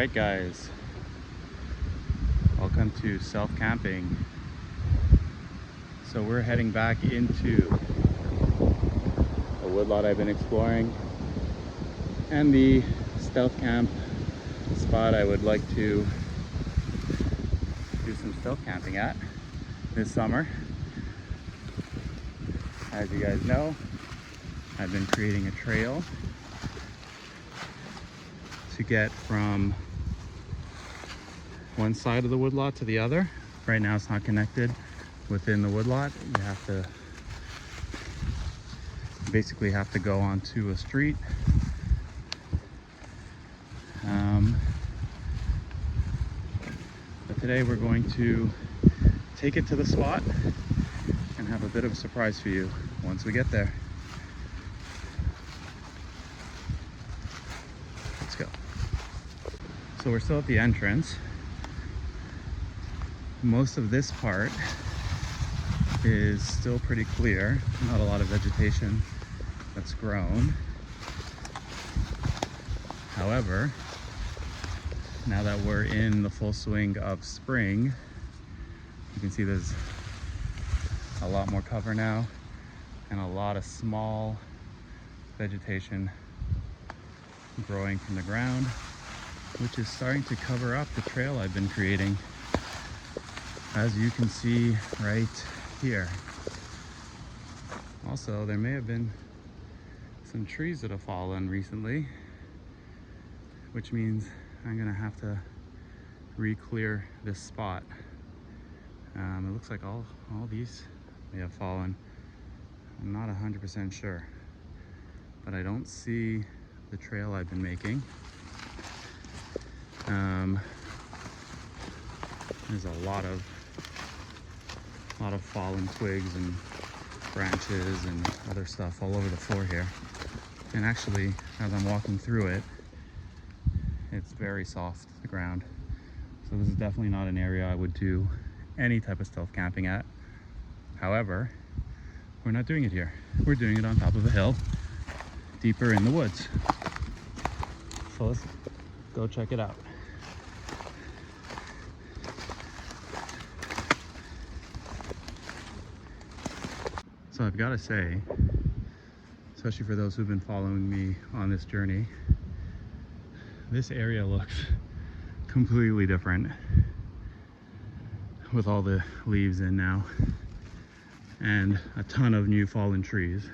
Alright guys, welcome to self-camping. So we're heading back into a woodlot I've been exploring and the stealth camp spot I would like to do some stealth camping at this summer. As you guys know, I've been creating a trail to get from one side of the woodlot to the other. Right now it's not connected within the woodlot. You basically have to go onto a street. But today we're going to take it to the spot and have a bit of a surprise for you once we get there. Let's go. So we're still at the entrance. Most of this part is still pretty clear, not a lot of vegetation that's grown. However, now that we're in the full swing of spring, you can see there's a lot more cover now and a lot of small vegetation growing from the ground, which is starting to cover up the trail I've been creating, as you can see right here. Also, there may have been some trees that have fallen recently, which means I'm gonna have to re-clear this spot. It looks like all these may have fallen. I'm not 100% sure, but I don't see the trail I've been making. There's a lot of fallen twigs and branches and other stuff all over the floor here. And actually, as I'm walking through it, it's very soft, the ground. So this is definitely not an area I would do any type of stealth camping at. However, we're not doing it here. We're doing it on top of a hill, deeper in the woods. So let's go check it out. So I've got to say, especially for those who've been following me on this journey, this area looks completely different with all the leaves in now and a ton of new fallen trees.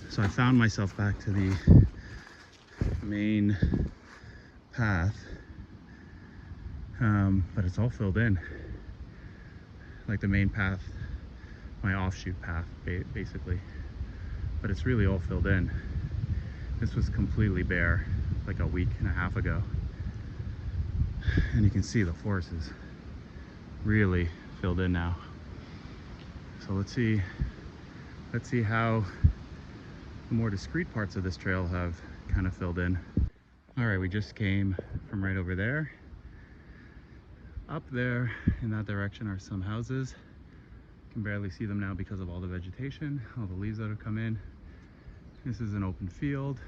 So I found myself back to the main path, but it's all filled in. Like the main path, my offshoot path basically, but it's really all filled in. This was completely bare like a week and a half ago, and you can see the forest is really filled in now. So let's see how the more discreet parts of this trail have kind of filled in. All right, we just came from right over there. Up there in that direction are some houses. You can barely see them now because of all the vegetation, all the leaves that have come in. This is an open field.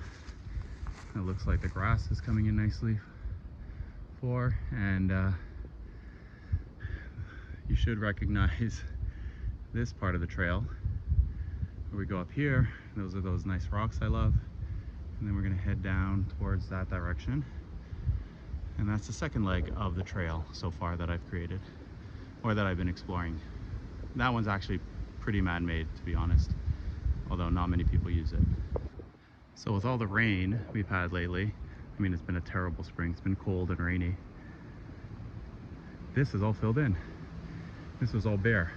It looks like the grass is coming in nicely and you should recognize this part of the trail where we go up here. Those are those nice rocks I love, and then we're gonna head down towards that direction, and that's the second leg of the trail so far that I've created, or that I've been exploring. That one's actually pretty man-made, to be honest, although not many people use it. So with all the rain we've had lately, I mean, it's been a terrible spring. It's been cold and rainy. This is all filled in. This was all bare.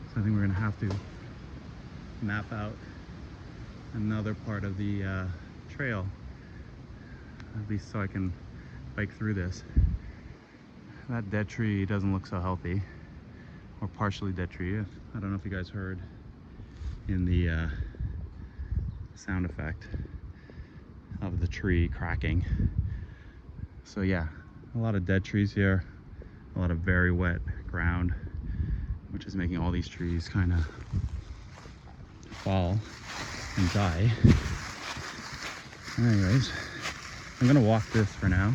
So I think we're gonna have to map out another part of the trail, at least so I can bike through this. That dead tree doesn't look so healthy, or partially dead tree. I don't know if you guys heard in the sound effect of the tree cracking. So yeah, a lot of dead trees here, a lot of very wet ground, which is making all these trees kind of fall and die. Anyways, I'm gonna walk this for now.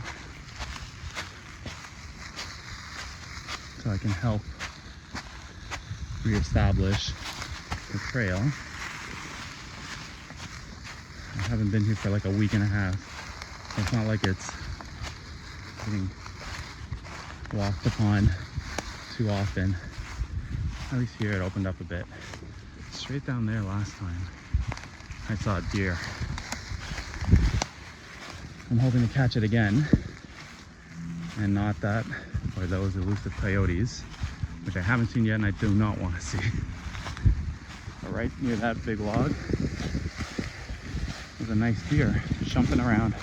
so I can help reestablish the trail. I haven't been here for like a week and a half, so it's not like it's getting walked upon too often. At least here it opened up a bit. Straight down there last time I saw a deer. I'm hoping to catch it again, and not that or those elusive coyotes, which I haven't seen yet and I do not want to see. But right near that big log, there's a nice deer jumping around.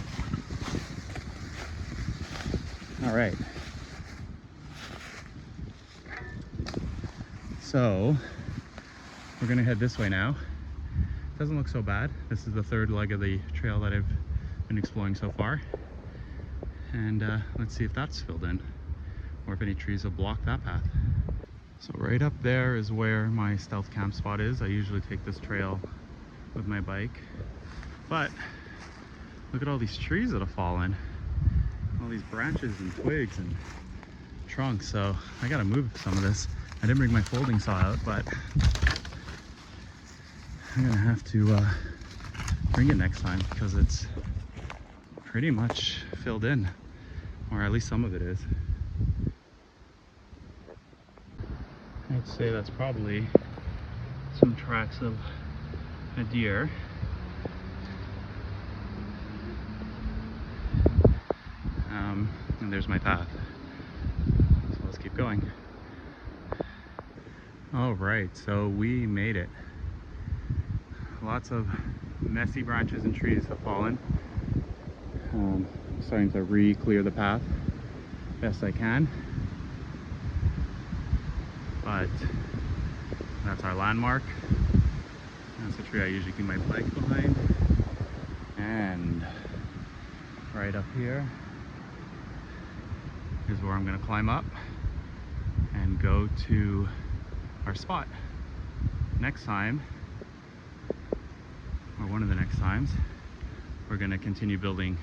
All right. So we're gonna head this way now. Doesn't look so bad. This is the third leg of the trail that I've been exploring so far. And let's see if that's filled in, or if any trees will block that path. So right up there is where my stealth camp spot is. I usually take this trail with my bike, but look at all these trees that have fallen, all these branches and twigs and trunks. So I gotta move some of this. I didn't bring my folding saw out, but I'm gonna have to bring it next time because it's pretty much filled in, or at least some of it is. I'd say that's probably some tracks of a deer. And there's my path. So let's keep going. All right, so we made it. Lots of messy branches and trees have fallen. I'm starting to re-clear the path best I can. But that's our landmark. That's the tree I usually keep my bike behind. And right up here is where I'm gonna climb up and go to our spot. Next time, or one of the next times, we're gonna continue building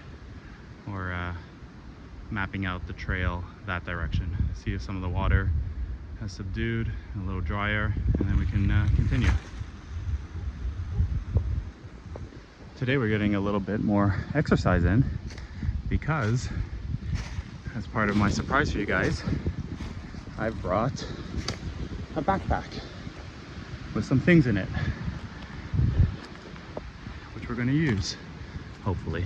or mapping out the trail that direction. See if some of the water has subdued, a little drier, and then we can continue. Today we're getting a little bit more exercise in because, as part of my surprise for you guys, I've brought a backpack with some things in it, which we're going to use, hopefully.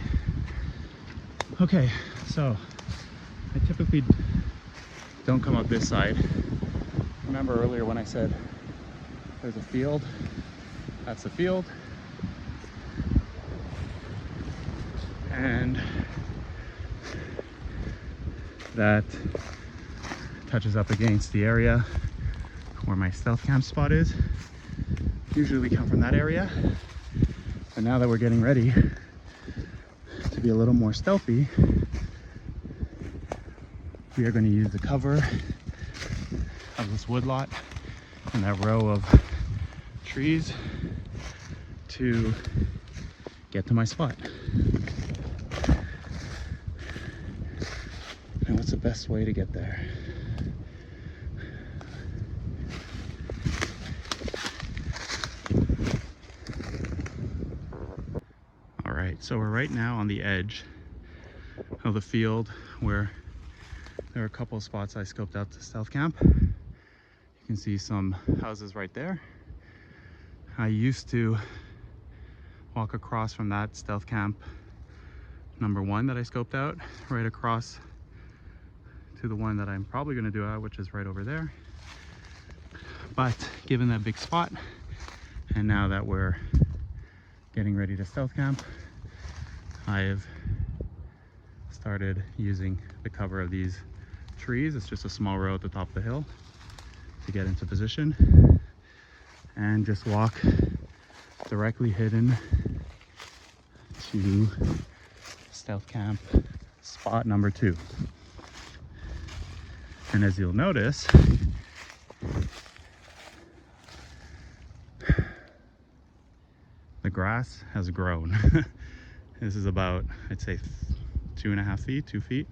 Okay, so I typically don't come up this side. Remember earlier when I said there's a field? That's the field. And that touches up against the area where my stealth camp spot is. Usually we come from that area, but now that we're getting ready to be a little more stealthy, we are going to use the cover of this woodlot and that row of trees to get to my spot. And what's the best way to get there? All right, so we're right now on the edge of the field where there are a couple of spots I scoped out to stealth camp. You can see some houses right there. I used to walk across from that stealth camp number 1 that I scoped out, right across to the one that I'm probably going to do out, which is right over there. But given that big spot, and now that we're getting ready to stealth camp, I've started using the cover of these trees. It's just a small row at the top of the hill to get into position and just walk directly hidden to stealth camp spot number 2. And as you'll notice, the grass has grown. This is about, I'd say 2.5 feet, 2 feet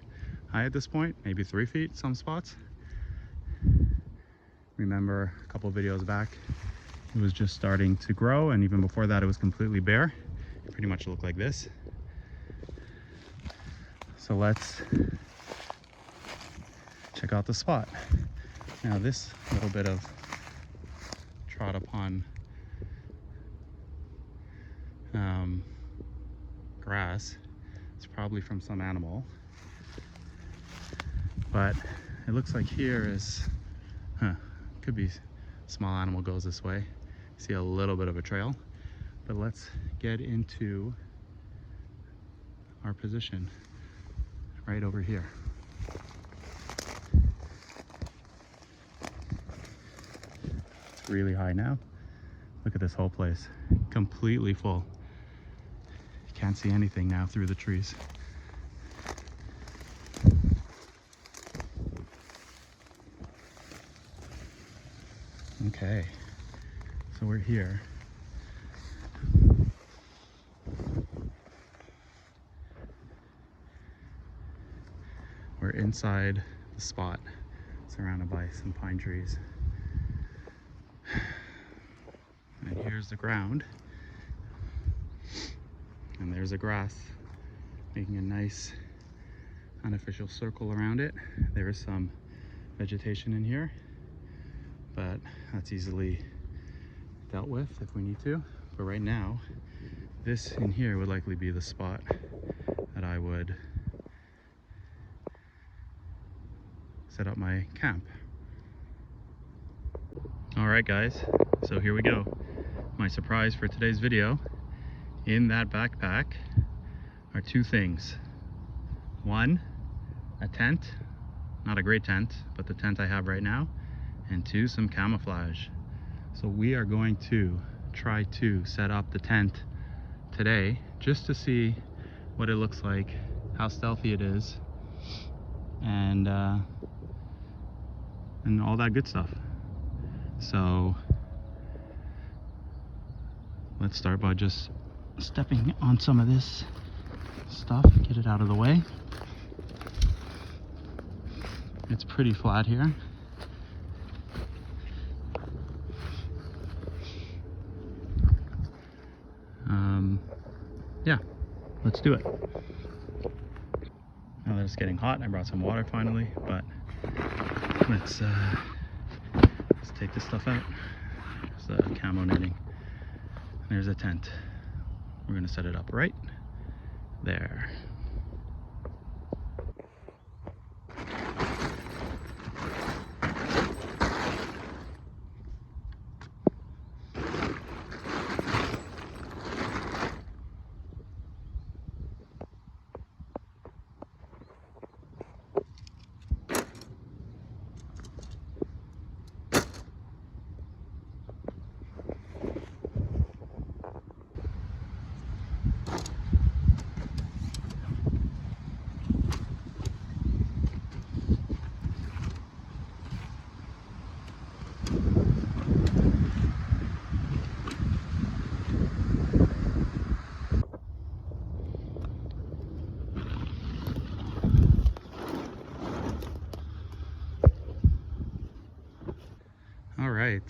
high at this point, maybe 3 feet some spots. Remember a couple videos back, it was just starting to grow, and even before that it was completely bare. It pretty much looked like this. So let's check out the spot. Now this little bit of trod upon grass, it's probably from some animal, but it looks like here is, could be a small animal goes this way. See a little bit of a trail, but let's get into our position right over here. It's really high now. Look at this whole place, completely full. You can't see anything now through the trees. Okay, so we're here. We're inside the spot, surrounded by some pine trees. And here's the ground. And there's the grass, making a nice unofficial circle around it. There is some vegetation in here, but that's easily dealt with if we need to. But right now, this in here would likely be the spot that I would set up my camp. All right, guys, so here we go. My surprise for today's video. In that backpack are two things. One, a tent, not a great tent, but the tent I have right now, and two, some camouflage. So we are going to try to set up the tent today just to see what it looks like, how stealthy it is, and all that good stuff. So let's start by just stepping on some of this stuff, get it out of the way. It's pretty flat here. Yeah, let's do it. Now that it's getting hot, I brought some water finally, but let's take this stuff out. There's the camo knitting. There's a tent. We're gonna set it up right there. All right,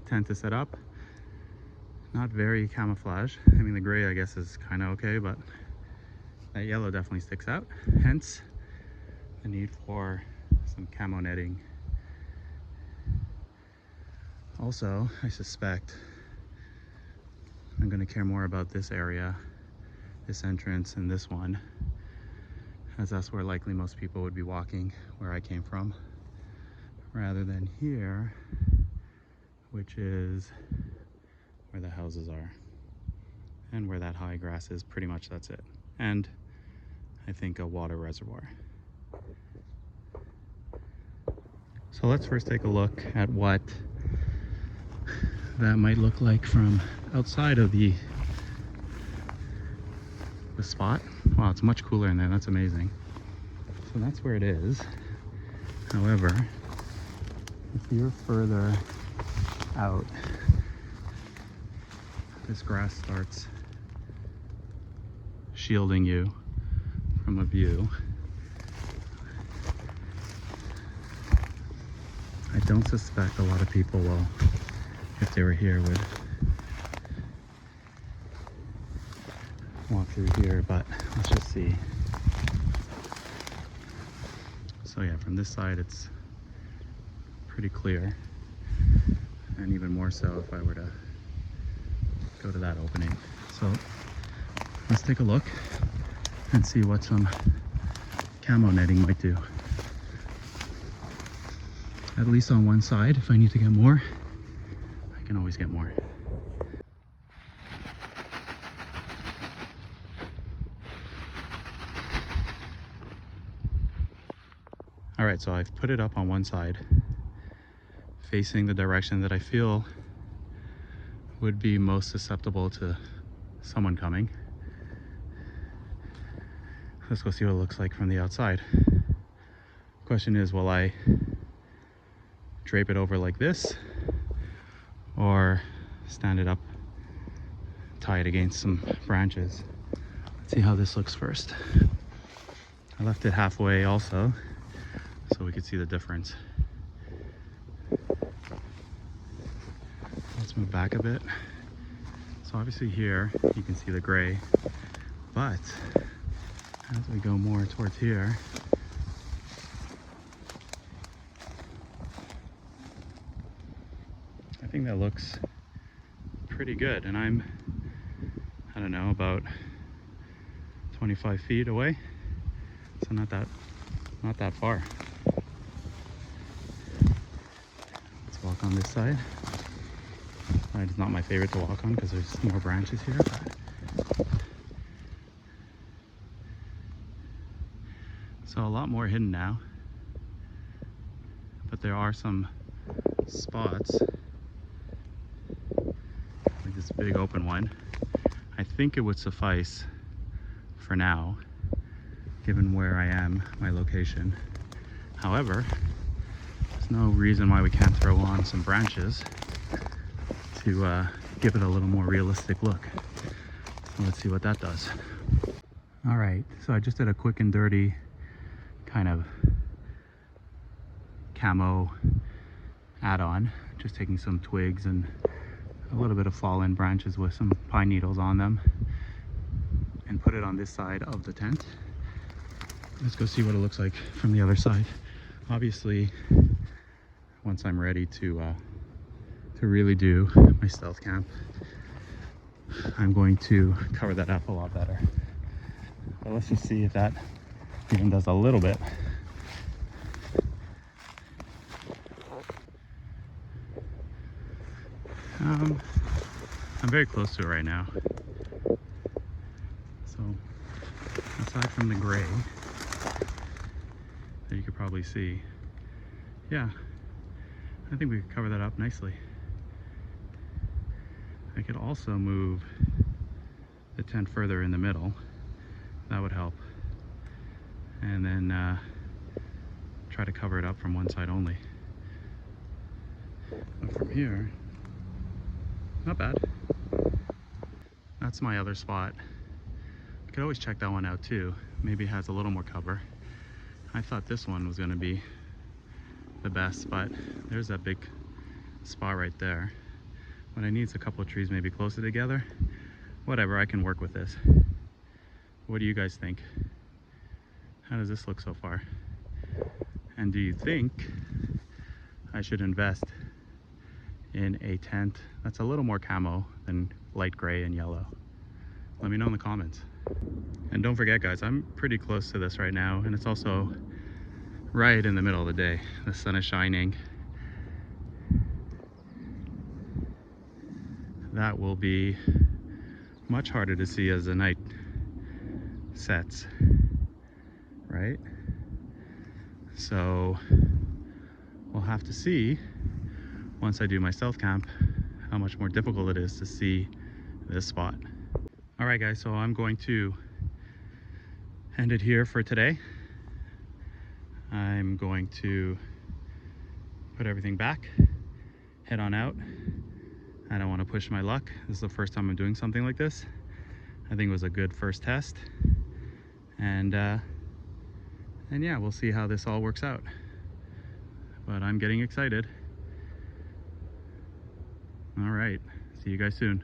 tent is set up. Not very camouflage. I mean, the gray I guess is kind of okay, but that yellow definitely sticks out. Hence the need for some camo netting. Also, I suspect I'm gonna care more about this area, this entrance, and this one, as that's where likely most people would be walking where I came from, rather than here, which is where the houses are and where that high grass is. Pretty much that's it. And I think a water reservoir. So let's first take a look at what that might look like from outside of the spot. Wow, it's much cooler in there. That's amazing. So that's where it is. However, if you're further out, this grass starts shielding you from a view. I don't suspect a lot of people will, if they were here, would walk through here, but let's just see. So yeah, from this side it's pretty clear, and even more so if I were to go to that opening. So let's take a look and see what some camo netting might do. At least on one side. If I need to get more, I can always get more. All right, so I've put it up on one side, facing the direction that I feel would be most susceptible to someone coming. Let's go see what it looks like from the outside. Question is, will I drape it over like this or stand it up, tie it against some branches? Let's see how this looks first. I left it halfway also, so we could see the difference. Let's move back a bit. So obviously here you can see the gray, but as we go more towards here, I think that looks pretty good. And I don't know, about 25 feet away, so not that far. Let's walk on this side. It's not my favorite to walk on because there's more branches here, but so a lot more hidden now, but there are some spots like this big open one. I think it would suffice for now, given where I am, my location. However, there's no reason why we can't throw on some branches to give it a little more realistic look. So let's see what that does. All right, so I just did a quick and dirty kind of camo add-on, just taking some twigs and a little bit of fallen branches with some pine needles on them and put it on this side of the tent. Let's go see what it looks like from the other side. Obviously, once I'm ready to really do my stealth camp, I'm going to cover that up a lot better. But let's just see if that even does a little bit. I'm very close to it right now. So aside from the gray that you could probably see, yeah, I think we could cover that up nicely. I could also move the tent further in the middle. That would help. And then try to cover it up from one side only. But from here, not bad. That's my other spot. I could always check that one out too. Maybe it has a little more cover. I thought this one was gonna be the best, but there's that big spot right there. What I need is a couple of trees maybe closer together. Whatever, I can work with this. What do you guys think? How does this look so far? And do you think I should invest in a tent that's a little more camo than light gray and yellow? Let me know in the comments. And don't forget guys, I'm pretty close to this right now, and it's also right in the middle of the day. The sun is shining. That will be much harder to see as the night sets, right? So we'll have to see once I do my stealth camp how much more difficult it is to see this spot. All right guys, so I'm going to end it here for today. I'm going to put everything back, head on out. I don't want to push my luck. This is the first time I'm doing something like this. I think it was a good first test. And yeah, we'll see how this all works out. But I'm getting excited. All right, see you guys soon.